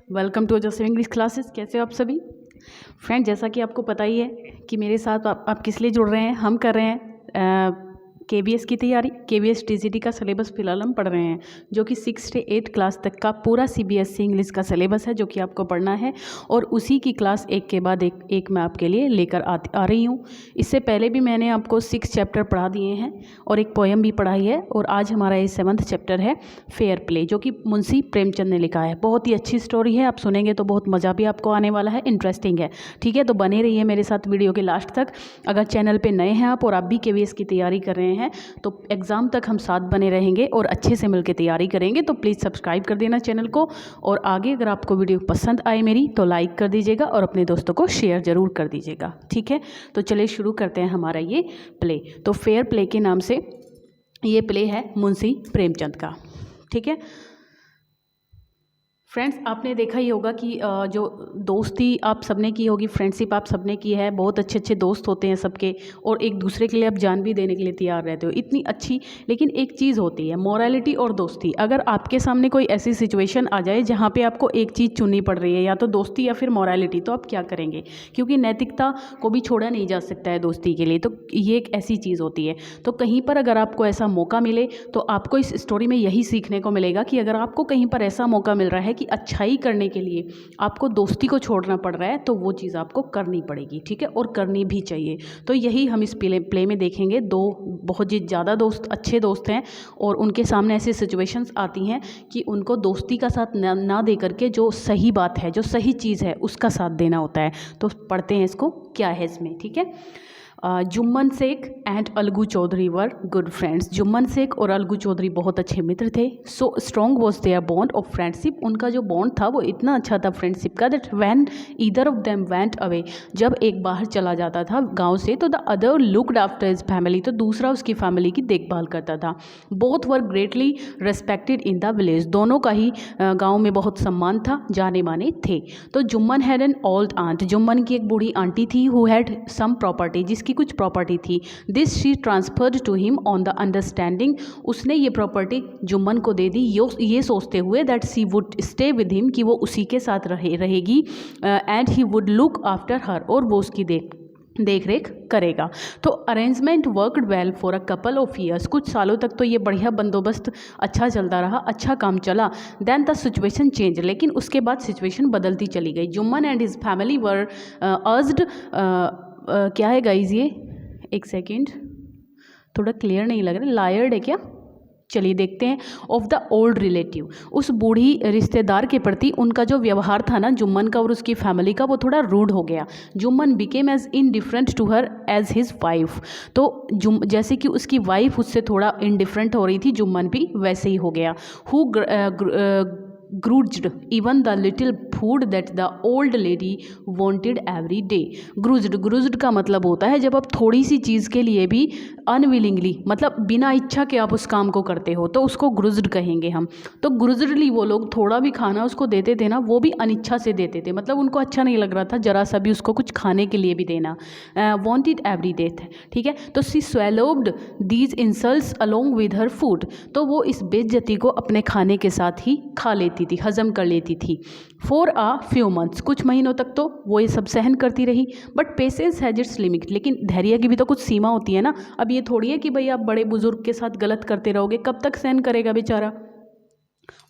Welcome to Joseph English classes. कैसे हो आप सभी फ्रेंड? जैसा कि आपको पता ही है कि मेरे साथ आप किस लिए जुड़ रहे हैं। हम कर रहे हैं KBS की तैयारी। KBS TGT का सिलेबस फिलहाल हम पढ़ रहे हैं, जो कि 6 से 8 क्लास तक का पूरा CBSE इंग्लिश का सिलेबस है, जो कि आपको पढ़ना है। और उसी की क्लास एक के बाद एक मैं आपके लिए लेकर आ रही हूँ। इससे पहले भी मैंने आपको 6 चैप्टर पढ़ा दिए हैं और एक पोएम भी पढ़ाई है। और आज हमारा ये 7th चैप्टर है फेयर प्ले, जो कि मुंशी प्रेमचंद ने लिखा है। बहुत ही अच्छी स्टोरी है, आप सुनेंगे तो बहुत मज़ा भी आपको आने वाला है, इंटरेस्टिंग है। ठीक है, तो बने रहिए मेरे साथ वीडियो के लास्ट तक। अगर चैनल पे नए हैं आप और आप भी KBS की तैयारी कर रहे हैं तो एग्ज़ाम तक हम साथ बने रहेंगे और अच्छे से मिलकर तैयारी करेंगे। तो प्लीज़ सब्सक्राइब कर देना चैनल को। और आगे अगर आपको वीडियो पसंद आए मेरी तो लाइक कर दीजिएगा और अपने दोस्तों को शेयर ज़रूर कर दीजिएगा। ठीक है, तो चलिए शुरू करते हैं हमारा ये प्ले। तो फेयर प्ले के नाम से ये प्ले है मुंशी प्रेमचंद का। ठीक है फ्रेंड्स, आपने देखा ही होगा कि जो दोस्ती आप सबने की होगी, फ्रेंडशिप आप सबने की है। बहुत अच्छे अच्छे दोस्त होते हैं सबके, और एक दूसरे के लिए आप जान भी देने के लिए तैयार रहते हो, इतनी अच्छी। लेकिन एक चीज़ होती है मोरालिटी और दोस्ती। अगर आपके सामने कोई ऐसी सिचुएशन आ जाए जहाँ पे आपको एक चीज़ चुननी पड़ रही है, या तो दोस्ती या फिर मोरालिटी, तो आप क्या करेंगे? क्योंकि नैतिकता को भी छोड़ा नहीं जा सकता है दोस्ती के लिए, तो ये एक ऐसी चीज़ होती है। तो कहीं पर अगर आपको ऐसा मौका मिले तो आपको इस स्टोरी में यही सीखने को मिलेगा कि अगर आपको कहीं पर ऐसा मौका मिल रहा है कि अच्छाई करने के लिए आपको दोस्ती को छोड़ना पड़ रहा है, तो वो चीज़ आपको करनी पड़ेगी। ठीक है, और करनी भी चाहिए। तो यही हम इस प्ले में देखेंगे। दो बहुत ही ज़्यादा दोस्त, अच्छे दोस्त हैं, और उनके सामने ऐसी सिचुएशंस आती हैं कि उनको दोस्ती का साथ ना दे करके जो सही बात है, जो सही चीज़ है, उसका साथ देना होता है। तो पढ़ते हैं इसको, क्या है इसमें। ठीक है, Jumman Shaikh and Algu Chaudhary were good friends. Jumman Shaikh और अलगू चौधरी बहुत अच्छे मित्र थे। So strong was their bond of friendship. उनका जो बॉन्ड था वो इतना अच्छा था फ्रेंडशिप का, that when either of them went away, जब एक बाहर चला जाता था गांव से, तो the other looked after his family, तो दूसरा उसकी फैमिली की देखभाल करता था। Both were greatly respected in the village. दोनों का ही गाँव में बहुत सम्मान था, जाने माने थे। तो Jumman had an old aunt. Jumman की एक बूढ़ी आंटी थी, हु हैड सम प्रॉपर्टी, जिसकी कुछ प्रॉपर्टी थी। This she transferred to him on the understanding. उसने ये प्रॉपर्टी जुम्मन को दे दी, ये सोचते हुए that she would stay with him, कि वो उसी के साथ रहेगी, and he would look after her, और वो उसकी देख रेख करेगा। तो arrangement worked well for a couple of years. कुछ सालों तक तो ये बढ़िया बंदोबस्त अच्छा चलता रहा, अच्छा काम चला। देन द सिचुएशन चेंज, लेकिन उसके बाद सिचुएशन बदलती चली गई। Jumman and his family were urged, क्या है गाइज ये, एक सेकेंड, थोड़ा क्लियर नहीं लग रहा, लायर्ड है क्या? चलिए देखते हैं। ऑफ द ओल्ड रिलेटिव, उस बूढ़ी रिश्तेदार के प्रति उनका जो व्यवहार था ना, जुम्मन का और उसकी फैमिली का, वो थोड़ा रूड हो गया। Jumman became as indifferent to her as his wife. तो जैसे कि उसकी वाइफ उससे थोड़ा इनडिफरेंट हो रही थी, जुम्मन भी वैसे ही हो गया। Who grudged even the little food that the old lady wanted every day। grudged का मतलब होता है जब आप थोड़ी सी चीज़ के लिए भी अनविलिंगली, मतलब बिना इच्छा के आप उस काम को करते हो, तो उसको grudged कहेंगे हम। तो grudgedly वो लोग थोड़ा भी खाना उसको देते थे ना, वो भी अनिच्छा से देते थे, मतलब उनको अच्छा नहीं लग रहा था जरा सा भी उसको कुछ खाने के लिए भी देना। wanted every day, ठीक है। तो she swallowed these insults along with her food। तो वो इस बेइज्जती को अपने खाने के साथ ही खा लेती थी, हजम कर लेती थी। फॉर अ फ्यू मंथ्स, कुछ महीनों तक तो वो ये सब सहन करती रही। But patience has its limit, लेकिन धैर्य की भी तो कुछ सीमा होती है ना। अब ये थोड़ी है कि भाई आप बड़े बुजुर्ग के साथ गलत करते रहोगे, कब तक सहन करेगा बेचारा।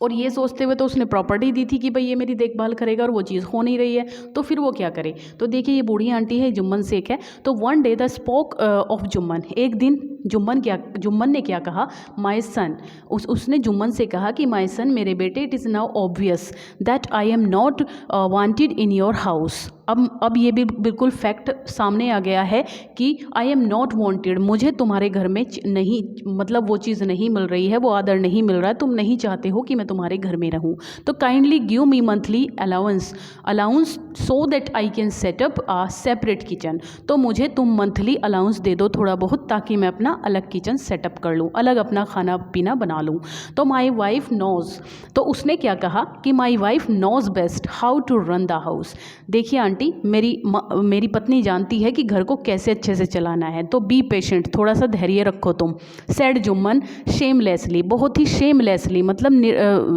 और ये सोचते हुए तो उसने प्रॉपर्टी दी थी कि भाई ये मेरी देखभाल करेगा, और वो चीज़ हो नहीं रही है, तो फिर वो क्या करे। तो देखिए, ये बूढ़ी आंटी है, जुम्मन शेख है। तो one day the spoke of Jumman, एक दिन जुम्मन ने क्या कहा, माई सन, उसने जुम्मन से कहा कि माई सन, मेरे बेटे, it is now obvious that I am not wanted in your house. अब ये भी बिल्कुल फैक्ट सामने आ गया है कि आई एम नॉट वांटेड, मुझे तुम्हारे घर में नहीं, मतलब वो चीज़ नहीं मिल रही है, वो आदर नहीं मिल रहा है, तुम नहीं चाहते हो कि मैं तुम्हारे घर में रहूं। तो kindly give me monthly allowance so that I can set up a separate kitchen. तो मुझे तुम मंथली अलाउंस दे दो थोड़ा बहुत, ताकि मैं अपना अलग किचन सेटअप कर लूँ, अलग अपना खाना पीना बना लूँ। तो माई वाइफ नोज, तो उसने क्या कहा कि my wife knows best how to run the house. देखिए आंटी आंटी, मेरी पत्नी जानती है कि घर को कैसे अच्छे से चलाना है, तो बी पेशेंट, थोड़ा सा धैर्य रखो तुम। सेड जुम्मन शेमलेसली, बहुत ही शेमलेसली, मतलब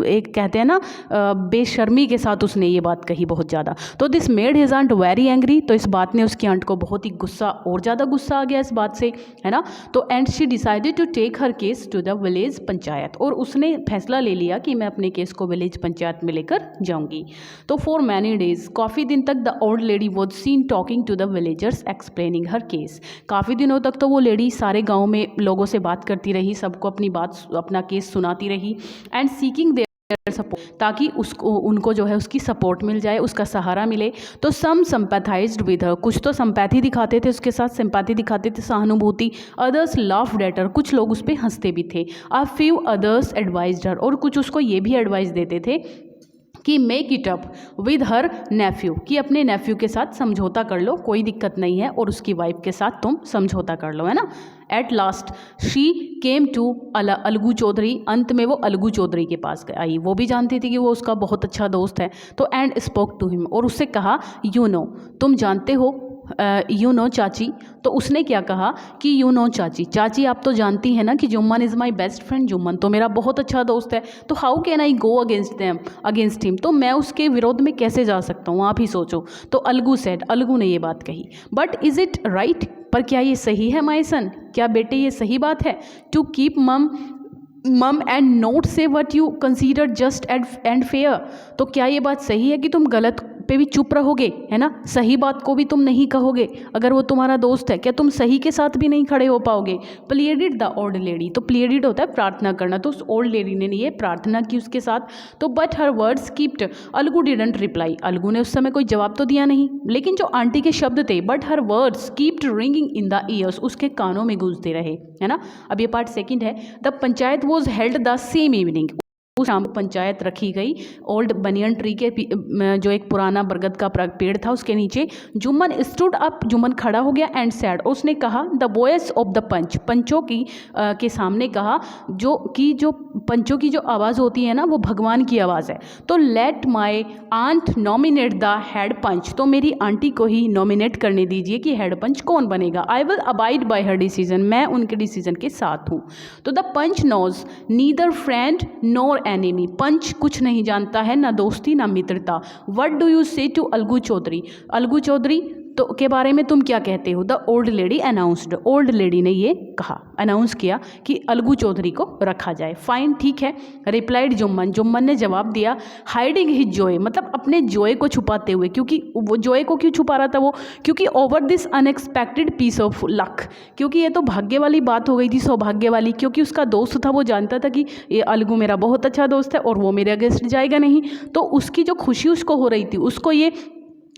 एक कहते हैं ना बेशर्मी के साथ उसने ये बात कही बहुत ज़्यादा। तो this made his aunt very angry, तो इस बात ने उसकी आंट को बहुत ही गुस्सा, और ज़्यादा गुस्सा आ गया इस बात से, है ना। तो and she decided to take her case to the village panchayat, और उसने फैसला ले लिया कि मैं अपने केस को विलेज पंचायत में लेकर जाऊंगी। तो फॉर मैनी डेज, काफ़ी दिन तक the old lady was seen talking to the villagers explaining her case, काफ़ी दिनों तक तो वो लेडी सारे गाँव में लोगों से बात करती रही, सबको अपनी बात, अपना केस सुनाती रही, एंड सीकिंग सपोर्ट, ताकि उनको जो है उसकी सपोर्ट मिल जाए, उसका सहारा मिले। तो सम सिंपैथाइज्ड विद हर, कुछ तो सिंपैथी दिखाते थे उसके साथ, सिंपैथी दिखाते थे, सहानुभूति। अदर्स लाफ्ड एट हर, कुछ लोग उस पर हंसते भी थे। A few others advised her, और कुछ उसको ये भी एडवाइस देते थे कि make it up with her nephew, कि अपने नेफ्यू के साथ समझौता कर लो, कोई दिक्कत नहीं है, और उसकी वाइफ के साथ तुम समझौता कर लो, है ना। At last she came to Algu Chaudhary, अंत में वो अलगू चौधरी के पास आई, वो भी जानती थी कि वो उसका बहुत अच्छा दोस्त है। तो एंड स्पोक टू हिम, और उससे कहा यू नो, तुम जानते हो, यू नो चाची। तो उसने क्या कहा कि यू नो चाची, चाची आप तो जानती हैं ना कि Jumman is my best friend, Jumman तो मेरा बहुत अच्छा दोस्त है, तो how can I go against him, तो मैं उसके विरोध में कैसे जा सकता हूँ, आप ही सोचो। तो अलगू सेड, अलगू ने ये बात कही, बट इज़ इट राइट, पर क्या ये सही है माय सन, क्या बेटे ये सही बात है, टू कीप मम एंड नोट से what you consider just and fair, तो क्या ये बात सही है कि तुम गलत पे भी चुप रहोगे, है ना, सही बात को भी तुम नहीं कहोगे, अगर वो तुम्हारा दोस्त है, क्या तुम सही के साथ भी नहीं खड़े हो पाओगे। प्लीडेड द ओल्ड लेडी, तो प्लीडेड होता है प्रार्थना करना, तो उस ओल्ड लेडी ने ये प्रार्थना की उसके साथ। तो but her words keeped, Algu didn't reply, Algu ने उस समय कोई जवाब तो दिया नहीं, लेकिन जो आंटी के शब्द थे, but her words keeped ringing in the years, उसके कानों में गूंजते रहे, है ना। अब ये पार्ट सेकंड है। The panchayat was held the same evening, उस शाम पंचायत रखी गई ओल्ड बनियन ट्री के जो एक पुराना बरगद का पेड़ था उसके नीचे। जुम्मन स्टूड अप, जुम्मन खड़ा हो गया, एंड सैड, उसने कहा द वॉइस ऑफ द पंच, पंचों की के सामने कहा, जो पंचों की जो आवाज़ होती है ना वो भगवान की आवाज़ है। तो let my aunt nominate the head panch, तो मेरी आंटी को ही नॉमिनेट करने दीजिए कि हेड पंच कौन बनेगा। I will abide by her decision, मैं उनके डिसीजन के साथ हूँ। तो the panch knows neither friend nor enemy, panch कुछ नहीं जानता है, ना दोस्ती ना मित्रता। What do you say to Algu Chaudhary, Algu Chaudhary तो के बारे में तुम क्या कहते हो। The old lady announced, old lady ने ये कहा, अनाउंस किया कि अलगू चौधरी को रखा जाए। फाइन, ठीक है, रिप्लाइड जुम्मन, जुम्मन ने जवाब दिया, हाइडिंग हिज जॉय, मतलब अपने जॉय को छुपाते हुए, क्योंकि वो जॉय को क्यों छुपा रहा था वो, क्योंकि over this unexpected piece of luck, क्योंकि ये तो भाग्य वाली बात हो गई थी, सौभाग्य वाली, क्योंकि उसका दोस्त था, वो जानता था कि ये अलगू मेरा बहुत अच्छा दोस्त है और वो मेरे अगेंस्ट जाएगा नहीं, तो उसकी जो खुशी उसको हो रही थी, उसको ये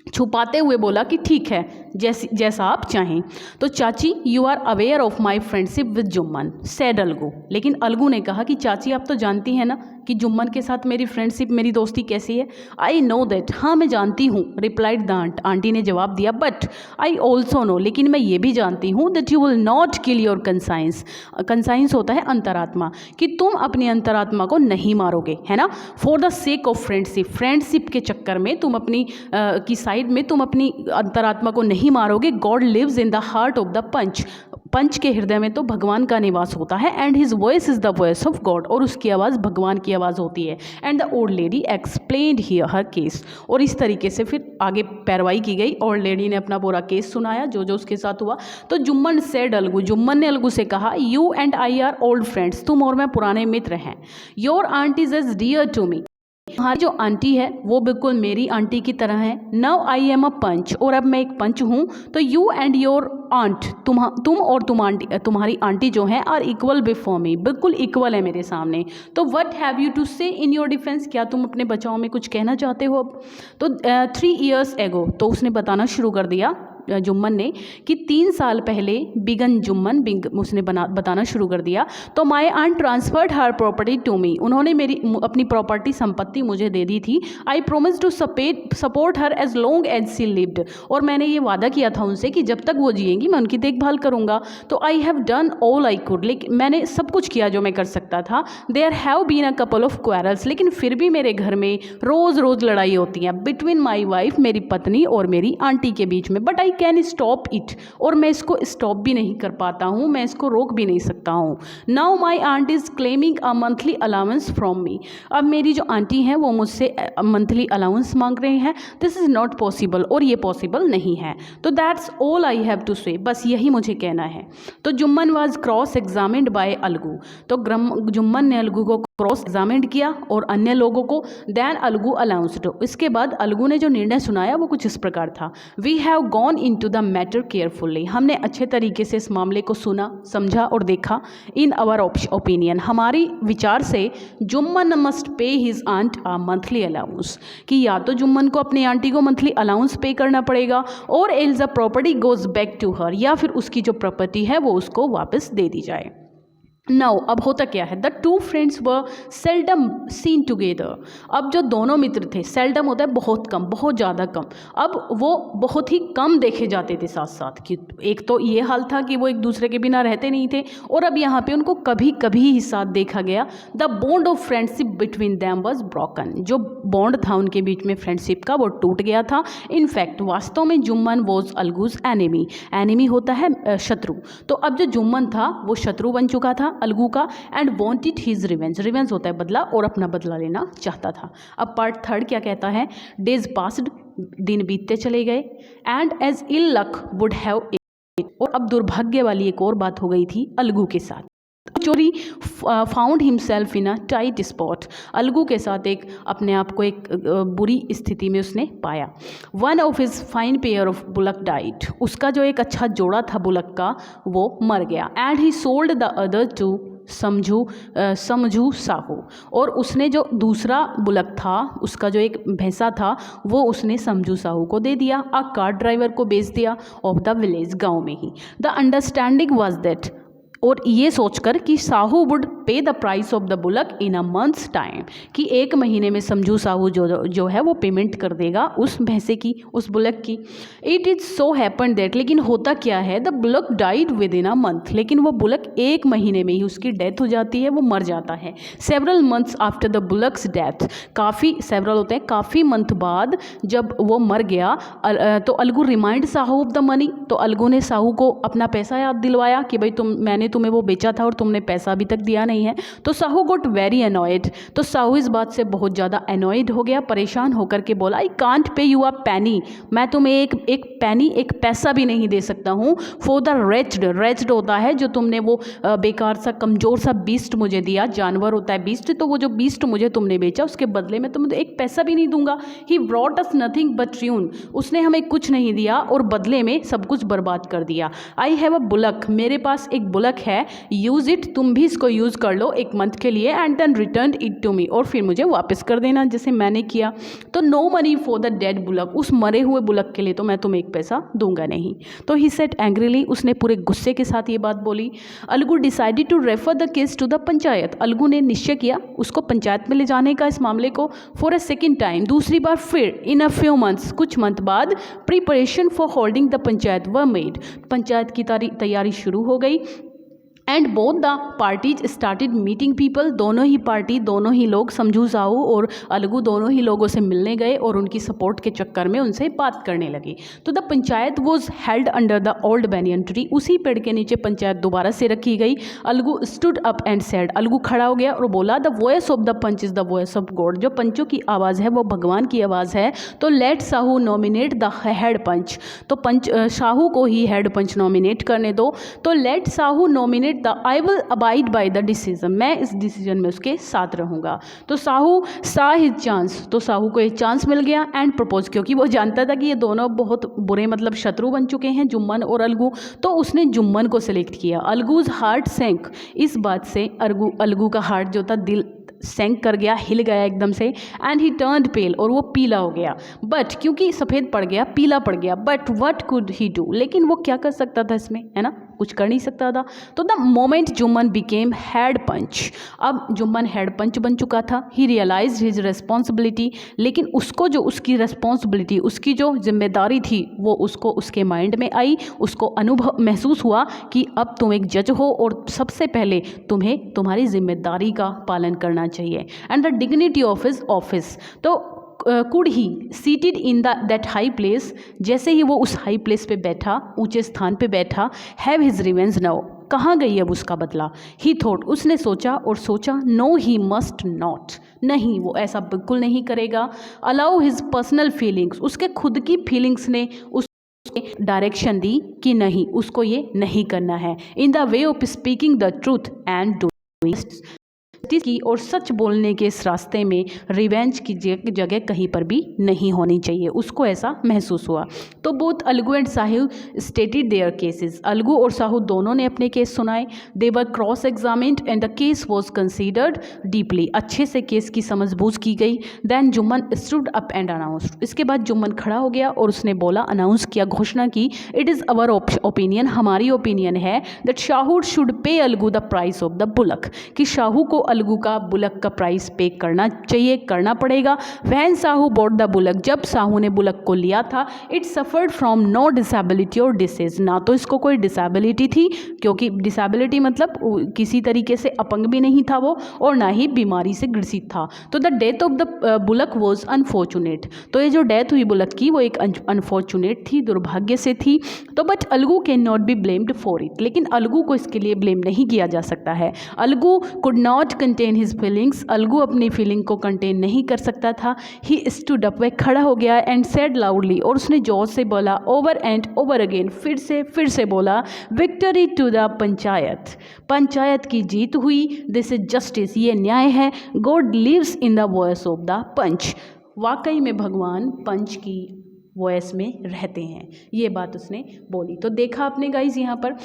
छुपाते हुए बोला कि ठीक है, जैसा आप चाहें। तो चाची you are aware of my friendship with Jumman, said Algu, लेकिन अलगू ने कहा कि चाची आप तो जानती हैं ना कि जुम्मन के साथ मेरी फ्रेंडशिप, मेरी दोस्ती कैसी है। आई नो दैट, हाँ मैं जानती हूँ, रिप्लाइड द आंट, आंटी ने जवाब दिया, बट आई ऑल्सो नो, लेकिन मैं ये भी जानती हूँ, that you will not kill your conscience, conscience होता है अंतरात्मा, कि तुम अपनी अंतरात्मा को नहीं मारोगे, है ना। For the sake of friendship, friendship के चक्कर में तुम अपनी की साइड में तुम अपनी अंतरात्मा को नहीं मारोगे। God lives in the heart of the panch, panch के हृदय में तो भगवान का निवास होता है, and his voice is the voice of God, और उसकी आवाज़ भगवान की आवाज़ होती है। And the old lady explained here her case, और इस तरीके से फिर आगे पैरवाई की गई। ओल्ड लेडी ने अपना पूरा केस सुनाया, जो जो उसके साथ हुआ। तो जुम्मन सेड अलगू, जुम्मन ने अलगू से कहा, you and I are old friends, तुम और मैं पुराने मित्र हैं। Your aunt is as dear to me, तुम्हारी जो आंटी है वो बिल्कुल मेरी आंटी की तरह है। नाउ आई एम अ पंच, और अब मैं एक पंच हूँ। तो यू एंड योर आंट, तुम और तुम्हारी आंटी जो है आर इक्वल बिफोर मी, बिल्कुल इक्वल है मेरे सामने। तो व्हाट हैव यू टू से इन योर डिफेंस, क्या तुम अपने बचाव में कुछ कहना चाहते हो अब। तो 3 years एगो, तो उसने बताना शुरू कर दिया जुम्मन ने कि 3 साल पहले बिगन जुम्मन उसने बताना शुरू कर दिया। तो my aunt transferred her property to me, उन्होंने मेरी अपनी प्रॉपर्टी संपत्ति मुझे दे दी थी। I promise to support her as long as she lived, और मैंने ये वादा किया था उनसे कि जब तक वो जिएंगी मैं उनकी देखभाल करूँगा। तो I have done all I could, लेकिन मैंने सब कुछ किया जो मैं कर सकता था। There have been a couple of quarrels, लेकिन फिर भी मेरे घर में रोज़ रोज़ लड़ाई होती है बिटवीन माई वाइफ, मेरी पत्नी और मेरी आंटी के बीच में। But I can stop it, और मैं इसको स्टॉप भी नहीं कर पाता हूँ, मैं इसको रोक भी नहीं सकता हूँ। Now my aunt is claiming a monthly allowance from me, अब मेरी जो आंटी हैं वो मुझसे मंथली अलाउंस मांग रहे हैं। दिस इज़ नॉट पॉसिबल, और ये पॉसिबल नहीं है। तो that's all I have to say, बस यही मुझे कहना है। तो Jumman was cross examined by Algu, तो जुम्मन ने अलगू को क्रॉस एग्जामिन्ड किया और अन्य लोगों को। देन अलगू अलाउंस्ड, इसके बाद अलगू ने जो निर्णय सुनाया वो कुछ इस प्रकार था। We have gone into the matter carefully, हमने अच्छे तरीके से इस मामले को सुना, समझा और देखा। इन आवर ओपिनियन, हमारी विचार से Jumman must pay his aunt a monthly allowance, कि या तो जुम्मन को अपनी आंटी को मंथली अलाउंस पे करना पड़ेगा, or else the property goes back to her, या फिर उसकी जो प्रॉपर्टी है वो उसको वापस दे दी जाए। नाउ अब होता क्या है, the two friends were seldom seen together, अब जो दोनों मित्र थे, सेल्डम होता है बहुत कम, बहुत ज़्यादा कम, अब वो बहुत ही कम देखे जाते थे साथ साथ। कि एक तो ये हाल था कि वो एक दूसरे के बिना रहते नहीं थे, और अब यहाँ पे उनको कभी कभी ही साथ देखा गया। The bond of friendship between them was broken, जो बॉन्ड था उनके बीच में फ्रेंडशिप का वो टूट गया था। इनफैक्ट वास्तव में जुम्मन वॉज अलगूज एनिमी, एनिमी होता है शत्रु, तो अब जो जुम्मन था वो शत्रु बन चुका था अलगू का। And wanted his revenge, revenge होता है बदला, और अपना बदला लेना चाहता था। अब पार्ट 3 क्या कहता है, डेज पास्ड, दिन बीतते चले गए। And as ill luck would have it, और अब दुर्भाग्य वाली एक और बात हो गई थी अलगू के साथ। चोरी found himself in a tight spot, Algu के साथ एक अपने आप को एक बुरी स्थिति में उसने पाया। One of his fine pair of bullock diet, उसका जो एक अच्छा जोड़ा था बुलक का वो मर गया। And he sold the other to Samjhu Sahu, और उसने जो दूसरा बुलक था, उसका जो एक भैंसा था, वो उसने समझू साहू को दे दिया। अ कार ड्राइवर को बेच दिया ऑफ द विलेज, गाँव में ही। द अंडरस्टैंडिंग वॉज दैट, और ये सोचकर कि साहू वुड पे the price of the bullock in a months time, कि 1 महीने में समझू साहू जो है वो पेमेंट कर देगा उस भैंसे की, उस बुलक की। It is so happen that, लेकिन होता क्या है, the bullock died with in a month, लेकिन वो बुलक 1 महीने में ही उसकी डेथ हो जाती है, वो मर जाता है। Several months after the bullocks death, काफ़ी सेवरल होते हैं, काफ़ी मंथ बाद जब वो मर गया, तो Algu remind Sahu of the money, तो अलगू ने साहू को अपना पैसा याद दिलवाया कि भाई मैंने तुम्हें वो बेचा था और तुमने पैसा अभी तक दिया नहीं है। तो साहू गोट वेरी अनॉयड, तो साहू इस बात से बहुत ज़्यादा अनॉयड हो गया, परेशान होकर के बोला, आई कांट पे यू अ पैनी, मैं तुम्हें एक पैनी, एक पैसा भी नहीं दे सकता हूँ। फॉर द रेच्ड होता है जो तुमने वो बेकार सा कमज़ोर सा बीस्ट मुझे दिया, जानवर होता है बीस्ट, तो वो जो बीस्ट मुझे तुमने बेचा उसके बदले में तुम्हें एक पैसा भी नहीं दूंगा। He brought us nothing but ruin, उसने हमें कुछ नहीं दिया और बदले में सब कुछ बर्बाद कर दिया। आई हैव अ बुलक, मेरे पास एक बुलक है, यूज़ इट, तुम भी इसको यूज़ कर लो 1 मंथ के लिए। And then return it to me, और फिर मुझे वापस कर देना जैसे मैंने किया। तो no money for the dead bullock, उस मरे हुए बुलक के लिए तो मैं तुम्हें 1 पैसा दूंगा नहीं। तो ही सेड एंग्रीली, उसने पूरे गुस्से के साथ ये बात बोली। Algu decided to refer the case to the panchayat, अलगू ने निश्चय किया उसको पंचायत में ले जाने का, इस मामले को। फॉर अ सेकेंड टाइम, दूसरी बार फिर, इन अ फ्यू मंथ्स, कुछ मंथ बाद, preparation for holding the panchayat were made, panchayat की तैयारी शुरू हो गई। And both the parties started meeting people, दोनों ही पार्टी, दोनों ही लोग, समझू साहू और अलगू दोनों ही लोगों से मिलने गए और उनकी सपोर्ट के चक्कर में उनसे बात करने लगे। तो the panchayat was held under the old banyan tree, उसी पेड़ के नीचे पंचायत दोबारा से रखी गई। Algu stood up and said, Algu खड़ा हो गया और बोला, the voice of the panch is the voice of God, जो पंचों की आवाज़ है वो भगवान की आवाज़ है। तो let Sahu nominate the head panch, तो पंच साहू को ही हेड पंच नॉमिनेट करने दो। तो let Sahu nominate the I will abide by the decision, मैं इस डिसीजन में उसके साथ रहूँगा। तो साहू सा हिज चांस, तो साहू को एक चांस मिल गया एंड प्रपोज, क्योंकि वो जानता था कि ये दोनों बहुत बुरे मतलब शत्रु बन चुके हैं, जुम्मन और अलगू, तो उसने जुम्मन को सिलेक्ट किया। अलगूज हार्ट सैंक, इस बात से अलगू का हार्ट जो था, दिल सैंक कर गया, हिल गया एकदम से। एंड ही टर्न्ड पेल, और वो पीला हो गया। बट क्योंकि सफ़ेद पड़ गया, पीला पड़ गया, but what could he do, लेकिन वो क्या कर सकता था इसमें, है ना, कुछ कर नहीं सकता था। तो the moment Jumman became head panch, अब जुम्मन हेड पंच बन चुका था। ही रियलाइज हिज रिस्पॉन्सिबिलिटी, लेकिन उसको जो उसकी रिस्पॉन्सिबिलिटी, उसकी जो जिम्मेदारी थी वो उसको उसके माइंड में आई, उसको अनुभव महसूस हुआ कि अब तुम एक जज हो और सबसे पहले तुम्हें तुम्हारी जिम्मेदारी का पालन करना चाहिए। And the dignity of his office, तो could he seated in that high place, जैसे ही वो उस हाई प्लेस पे बैठा, ऊंचे स्थान पे बैठा, हैव हिज रिवेंज नाउ, कहाँ गई अब उसका बदला। ही थॉट, उसने सोचा और सोचा, नो ही मस्ट नॉट, नहीं वो ऐसा बिल्कुल नहीं करेगा। अलाउ हिज पर्सनल फीलिंग्स, उसके खुद की फीलिंग्स ने उस डायरेक्शन दी कि नहीं, उसको ये नहीं करना है। In the way of speaking the truth and doing की, और सच बोलने के इस रास्ते में रिवेंज की जगह कहीं पर भी नहीं होनी चाहिए, उसको ऐसा महसूस हुआ। तो both Algu and Sahu stated their cases, Algu और साहू दोनों ने अपने केस सुनाए। They were cross examined and the case was considered deeply, अच्छे से केस की समझबूझ की गई। Then Jumman stood up and announced, इसके बाद जुम्मन खड़ा हो गया और उसने बोला, अनाउंस किया, घोषणा की, इट इज़ अवर ओपिनियन, हमारी ओपिनियन है that Shahu should pay Algu the price of the bullock, कि शाहू को अलगू का बुलक का प्राइस पे करना चाहिए, करना पड़ेगा। When Sahu bought the bullock, जब साहू ने बुलक को लिया था, it suffered from no disability or disease, ना तो इसको कोई डिसेबिलिटी थी, क्योंकि डिसेबिलिटी मतलब किसी तरीके से अपंग भी नहीं था वो, और ना ही बीमारी से ग्रसित था। तो the death of the bullock was unfortunate, तो ये जो डेथ हुई बुलक की वो एक अनफॉर्चुनेट थी, दुर्भाग्य से थी। तो but Algu can not be blamed for it, लेकिन अलगू को इसके लिए ब्लेम नहीं किया जा सकता है। Algu could not contain his feelings, Algu अपनी फीलिंग को कंटेन नहीं कर सकता था। ही स्टूड अप, वह खड़ा हो गया, एंड सेड लाउडली, और उसने जोर से बोला, ओवर एंड ओवर अगेन, फिर से बोला, victory to the panchayat, panchayat की जीत हुई। दिस इज जस्टिस, ये न्याय है। God lives in the voice of the panch, वाकई में भगवान पंच की वॉइस में रहते हैं, ये बात उसने बोली। तो देखा आपने गाइज यहाँ पर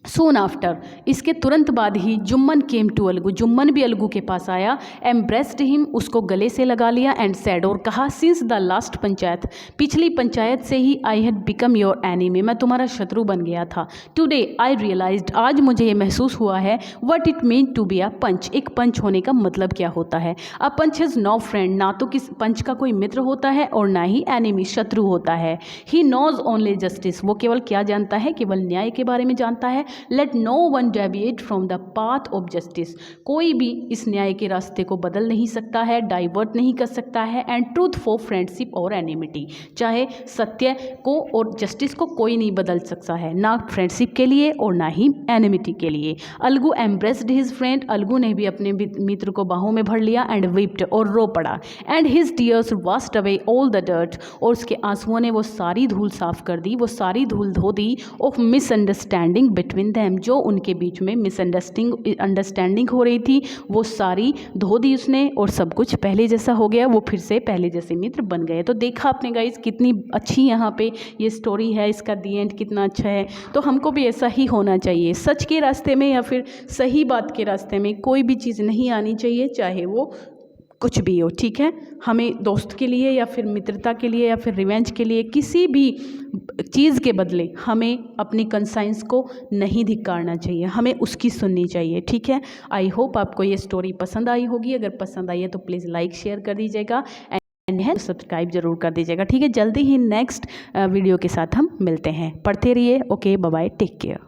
सून आफ्टर, इसके तुरंत बाद ही जुम्मन केम टू अलगू, जुम्मन भी अलगू के पास आया। एम्ब्रेस्ड हिम, उसको गले से लगा लिया। एंड सेड, और कहा, सिंस द लास्ट पंचायत, पिछली पंचायत से ही I had become your enemy, मैं तुम्हारा शत्रु बन गया था। टुडे आई रियलाइज्ड, आज मुझे ये महसूस हुआ है, what it mean to be a panch, एक पंच होने का मतलब क्या होता है। A panch has no friend, ना तो किस पंच का कोई मित्र होता है और ना ही एनिमी, शत्रु होता है। ही नोज ओनली जस्टिस, वो केवल क्या जानता है, केवल न्याय के बारे में जानता है। Let no one deviate from the path of justice, कोई भी इस न्याय के रास्ते को बदल नहीं सकता है, डाइवर्ट नहीं कर सकता है। एंड ट्रूथ फॉर फ्रेंडशिप और एनिमिटी, चाहे सत्य को और जस्टिस को कोई नहीं बदल सकता है, ना फ्रेंडशिप के लिए और ना ही एनिमिटी के लिए। Algu embraced his friend, Algu ने भी अपने मित्र को बाहों में भर लिया। एंड विप्ड, और रो पड़ा। And his tears washed away all the dirt, और उसके आंसुओं ने वो सारी धूल साफ कर दी, वो सारी धूल धो दी। ऑफ मिसअंडरस्टैंडिंग बिटवीन दैम, जो उनके बीच में अंडरस्टैंडिंग हो रही थी, वो सारी धो दी उसने, और सब कुछ पहले जैसा हो गया, वो फिर से पहले जैसे मित्र बन गए। तो देखा आपने गाइस कितनी अच्छी यहाँ पे ये स्टोरी है, इसका दी एंड कितना अच्छा है। तो हमको भी ऐसा ही होना चाहिए, सच के रास्ते में या फिर सही बात के रास्ते में कोई भी चीज़ नहीं आनी चाहिए, चाहे वो कुछ भी हो, ठीक है। हमें दोस्त के लिए या फिर मित्रता के लिए या फिर रिवेंज के लिए किसी भी चीज़ के बदले हमें अपनी कंसाइंस को नहीं धिक्कारना चाहिए, हमें उसकी सुननी चाहिए, ठीक है। आई होप आपको ये स्टोरी पसंद आई होगी। अगर पसंद आई है तो प्लीज़ लाइक शेयर कर दीजिएगा एंड सब्सक्राइब जरूर कर दीजिएगा, ठीक है। जल्दी ही नेक्स्ट वीडियो के साथ हम मिलते हैं। पढ़ते रहिए। Okay, bye bye, take care.